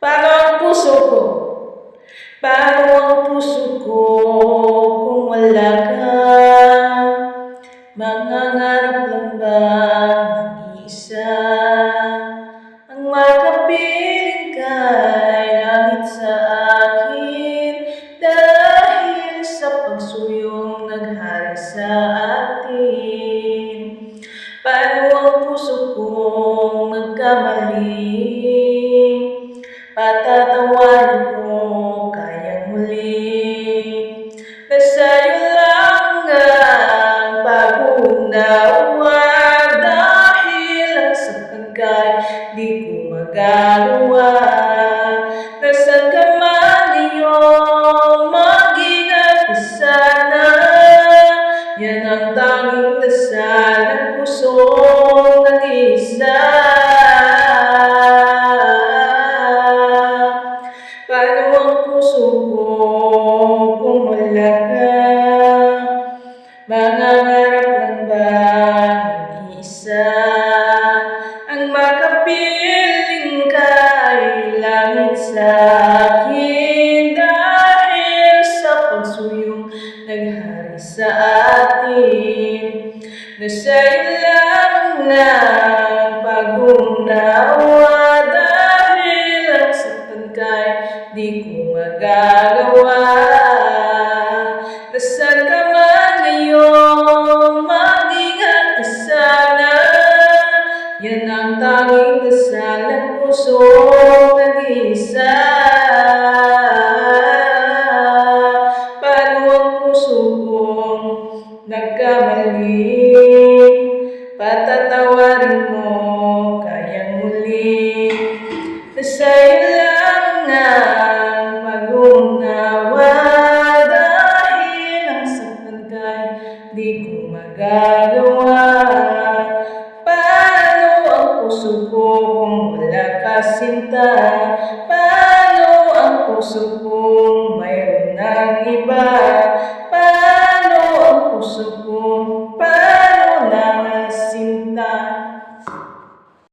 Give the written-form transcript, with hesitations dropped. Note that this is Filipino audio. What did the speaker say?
Paano ang puso ko? Paano ang puso ko kung wala ka? Mangangarap lang ba mag-iisa? Ang makapiling ka'y langit sa akin dahil sa pagsuyong naghari sa atin. Paano ang puso kong magkamali? Patatawarin mo kayang muli na sa'yo lang ang pag-unawa dahil ang saktan ka'y di ko magagawa. Nasaan ka man ngayon, mag-ingat ka sana. Yan ang tanging dasal ng pusong nag-iisa. Paano ang puso ko kung wala ka? Mangangarap lang ba mag-iisa? Ang makapiling ka'y langit sa akin dahil sa pagsuyong naghari sa atin. Na sa'yo lang ang pag-unawa dahil ang saktan ka'y di ko magagawa. Nasaan ka man ngayon, mag-ingat ka sana. Yan ang tanging dasal ng pusong nag-iisa. Paano ang puso kong nagkamali? Patatawarin mo kayang muli na sa'yo lang ang pag-unawa dahil ang saktan ka'y di ko magagawa. Paano ang puso ko kung wala ka sinta?